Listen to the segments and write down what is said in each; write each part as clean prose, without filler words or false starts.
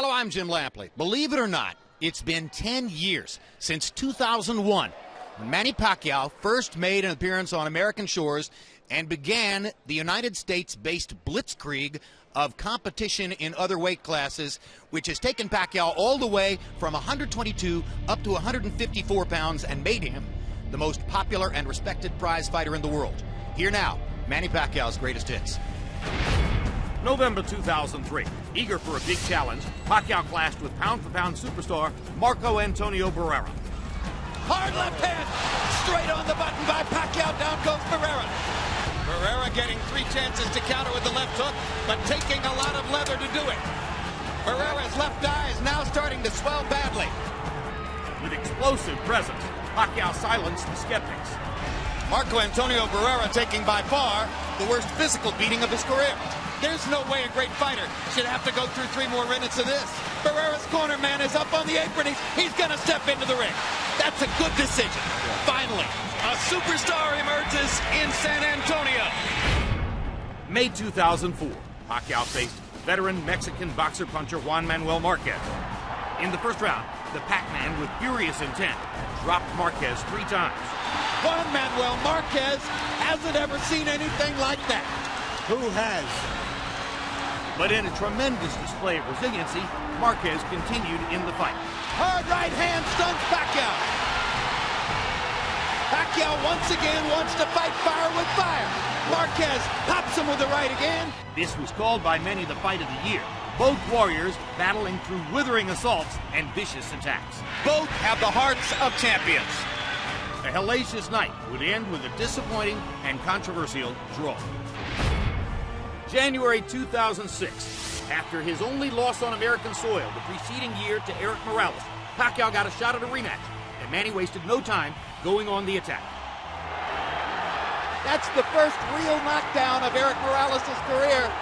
Hello, I'm Jim Lampley. Believe it or not, it's been 10 years since 2001 when Manny Pacquiao first made an appearance on American shores and began the United States-based blitzkrieg of competition in other weight classes, which has taken Pacquiao all the way from 122 up to 154 pounds and made him the most popular and respected prize fighter in the world. Here now, Manny Pacquiao's greatest hits. November 2003. Eager for a big challenge, Pacquiao clashed with pound-for-pound superstar Marco Antonio Barrera. Hard left hand, straight on the button by Pacquiao. Down goes Barrera. Barrera getting 3 chances to counter with the left hook, but taking a lot of leather to do it. Barrera's left eye is now starting to swell badly. With explosive presence, Pacquiao silenced the skeptics. Marco Antonio Barrera taking by far the worst physical beating of his career. There's no way a great fighter should have to go through 3 more minutes of this. Barrera's corner man is up on the apron. He's going to step into the ring. That's a good decision. Finally, a superstar emerges in San Antonio. May 2004, Pacquiao faced veteran Mexican boxer-puncher Juan Manuel Marquez. In the first round, the Pac-Man with furious intent dropped Marquez 3 times. Juan Manuel Marquez hasn't ever seen anything like that. Who has? But in a tremendous display of resiliency, Marquez continued in the fight. Hard right hand stuns Pacquiao. Pacquiao once again wants to fight fire with fire. Marquez pops him with the right again. This was called by many the fight of the year. Both warriors battling through withering assaults and vicious attacks. Both have the hearts of champions. A hellacious night would end with a disappointing and controversial draw. January 2006. After his only loss on American soil the preceding year to Eric Morales, Pacquiao got a shot at a rematch, and Manny wasted no time going on the attack. That's the first real knockdown of Eric Morales' career.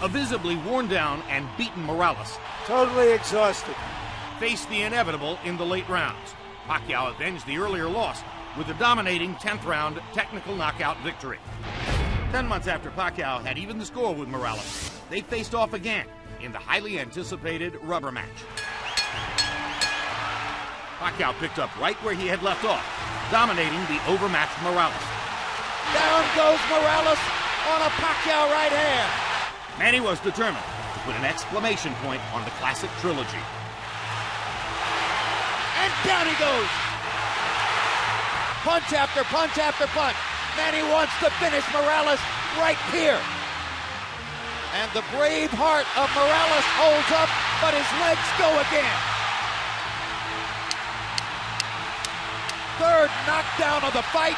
A visibly worn down and beaten Morales Totally exhausted. faced the inevitable in the late rounds. Pacquiao avenged the earlier loss with a dominating 10th round technical knockout victory. 10 months after Pacquiao had evened the score with Morales, they faced off again in the highly anticipated rubber match. Pacquiao picked up right where he had left off, dominating the overmatched Morales. Down goes Morales on a Pacquiao right hand. Manny was determined to put an exclamation point on the classic trilogy. And down he goes. Punch after punch after punch. Manny wants to finish Morales right here. And the brave heart of Morales holds up, but his legs go again. Third knockdown of the fight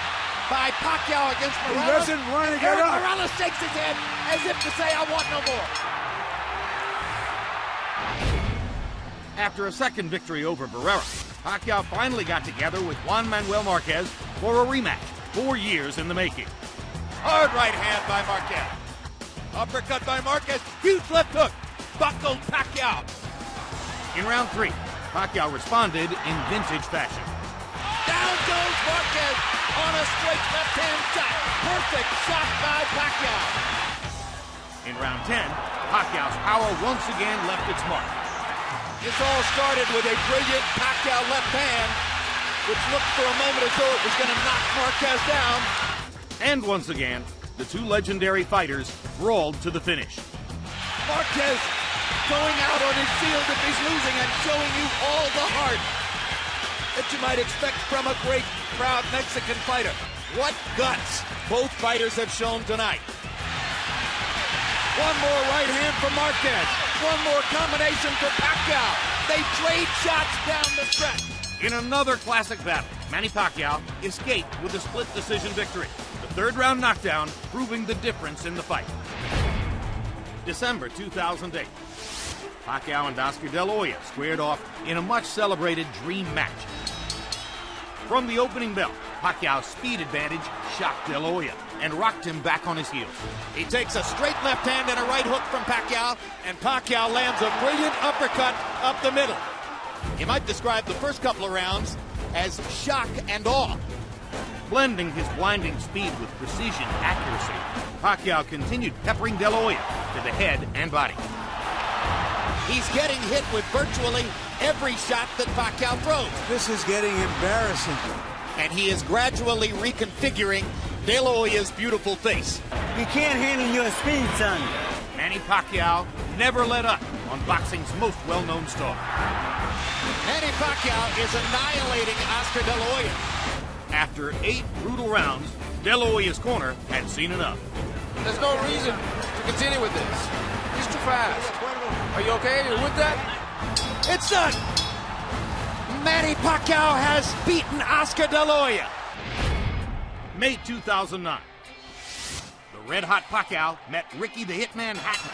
by Pacquiao against Morales. He doesn't want to get up. Morales shakes his head as if to say, I want no more. After a second victory over Barrera, Pacquiao finally got together with Juan Manuel Marquez for a rematch, 4 years in the making. Hard right hand by Marquez. Uppercut by Marquez. Huge left hook. Buckled Pacquiao. In round 3, Pacquiao responded in vintage fashion. Down goes Marquez on a straight left hand shot. Perfect shot by Pacquiao. In round 10, Pacquiao's power once again left its mark. This all started with a brilliant Pacquiao left hand, which looked for a moment as though it was going to knock Marquez down. And once again, the two legendary fighters brawled to the finish. Marquez going out on his shield if he's losing and showing you all the heart that you might expect from a great, proud Mexican fighter. What guts both fighters have shown tonight. One more right hand for Marquez. One more combination for Pacquiao. They trade shots down the stretch. In another classic battle, Manny Pacquiao escaped with a split decision victory. The third round knockdown proving the difference in the fight. December 2008. Pacquiao and Oscar De La Hoya squared off in a much celebrated dream match. From the opening bell, Pacquiao's speed advantage shocked De La Hoya and rocked him back on his heels. He takes a straight left hand and a right hook from Pacquiao, and Pacquiao lands a brilliant uppercut up the middle. You might describe the first couple of rounds as shock and awe. Blending his blinding speed with precision accuracy, Pacquiao continued peppering De La Hoya to the head and body. He's getting hit with virtually every shot that Pacquiao throws. This is getting embarrassing. And he is gradually reconfiguring De La Hoya's beautiful face. You can't handle your speed, son. Manny Pacquiao never let up on boxing's most well-known star. Manny Pacquiao is annihilating Oscar De La Hoya. After 8 brutal rounds, De La Hoya's corner had seen enough. There's no reason to continue with this. He's too fast. Are you okay? Are you with that? It's done. Manny Pacquiao has beaten Oscar De La Hoya. May 2009. The red-hot Pacquiao met Ricky the Hitman Hatton.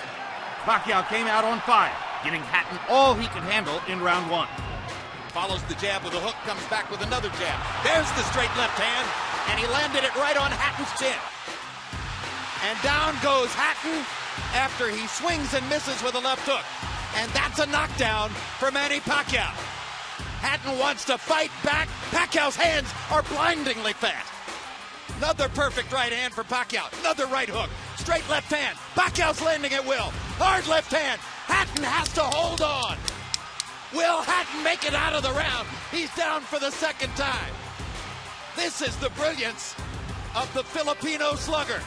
Pacquiao came out on fire, giving Hatton all he could handle in round 1. Follows the jab with a hook, comes back with another jab. There's the straight left hand, and he landed it right on Hatton's chin. And down goes Hatton after he swings and misses with a left hook. And that's a knockdown for Manny Pacquiao. Hatton wants to fight back. Pacquiao's hands are blindingly fast. Another perfect right hand for Pacquiao. Another right hook. Straight left hand. Pacquiao's landing at will. Hard left hand. Hatton has to hold on. Will Hatton make it out of the round? He's down for the second time. This is the brilliance of the Filipino slugger.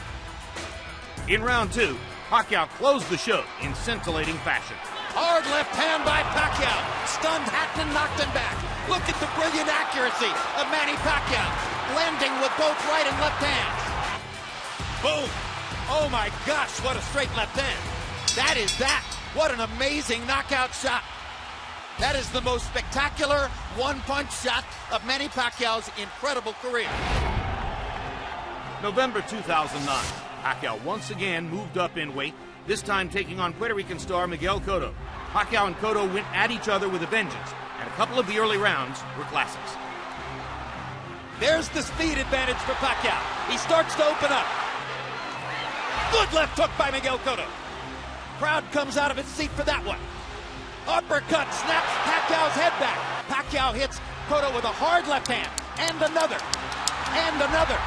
In round 2, Pacquiao closed the show in scintillating fashion. Hard left hand by Pacquiao. Stunned Hatton and knocked him back. Look at the brilliant accuracy of Manny Pacquiao. Landing with both right and left hands. Boom. Oh my gosh, what a straight left hand. That is that. What an amazing knockout shot. That is the most spectacular one-punch shot of Manny Pacquiao's incredible career. November 2009, Pacquiao once again moved up in weight, this time taking on Puerto Rican star Miguel Cotto. Pacquiao and Cotto went at each other with a vengeance, and a couple of the early rounds were classics. There's the speed advantage for Pacquiao. He starts to open up. Good left hook by Miguel Cotto. Crowd comes out of its seat for that one. Uppercut snaps Pacquiao's head back. Pacquiao hits Cotto with a hard left hand. And another. And another.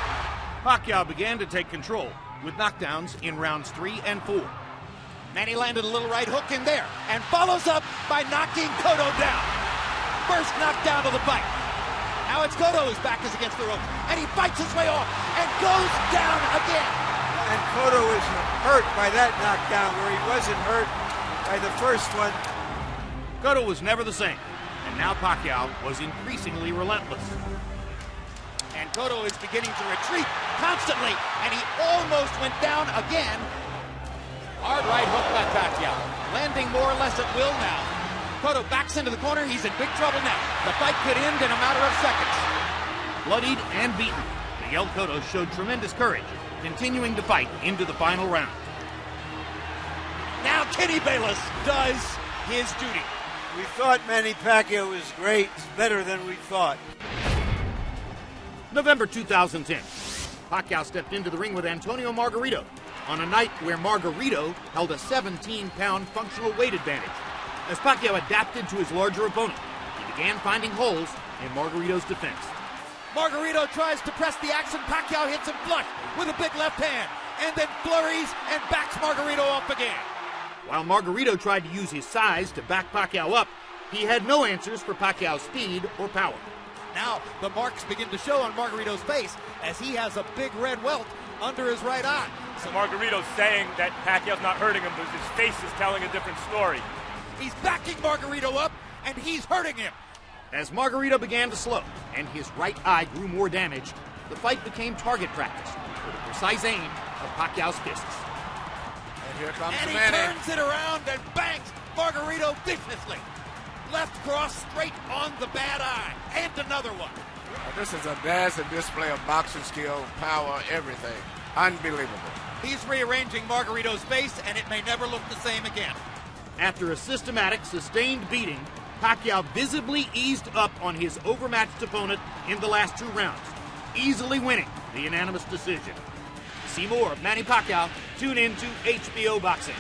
Pacquiao began to take control with knockdowns in rounds 3 and 4. Manny landed a little right hook in there and follows up by knocking Cotto down. First knockdown of the fight. Now it's Cotto whose back is against the rope, and he fights his way off and goes down again. And Cotto was hurt by that knockdown where he wasn't hurt by the first one. Cotto was never the same, and now Pacquiao was increasingly relentless. And Cotto is beginning to retreat constantly, and he almost went down again. Hard right hook by Pacquiao, landing more or less at will now. Cotto backs into the corner. He's in big trouble now. The fight could end in a matter of seconds. Bloodied and beaten, Miguel Cotto showed tremendous courage, continuing to fight into the final round. Now Kenny Bayless does his duty. We thought Manny Pacquiao was great, better than we thought. November 2010, Pacquiao stepped into the ring with Antonio Margarito on a night where Margarito held a 17-pound functional weight advantage. As Pacquiao adapted to his larger opponent, he began finding holes in Margarito's defense. Margarito tries to press the action. Pacquiao hits him flush with a big left hand, and then flurries and backs Margarito up again. While Margarito tried to use his size to back Pacquiao up, he had no answers for Pacquiao's speed or power. Now the marks begin to show on Margarito's face as he has a big red welt under his right eye. So Margarito's saying that Pacquiao's not hurting him, but his face is telling a different story. He's backing Margarito up, and he's hurting him. As Margarito began to slow and his right eye grew more damaged, the fight became target practice for the precise aim of Pacquiao's fists. And here comes And he Manny. turns it around and bangs Margarito viciously. Left cross straight on the bad eye. And another one. This is a dazzling display of boxing skill, power, everything. Unbelievable. He's rearranging Margarito's face, and it may never look the same again. After a systematic, sustained beating, Pacquiao visibly eased up on his overmatched opponent in the last 2 rounds, easily winning the unanimous decision. To see more of Manny Pacquiao, tune in to HBO Boxing.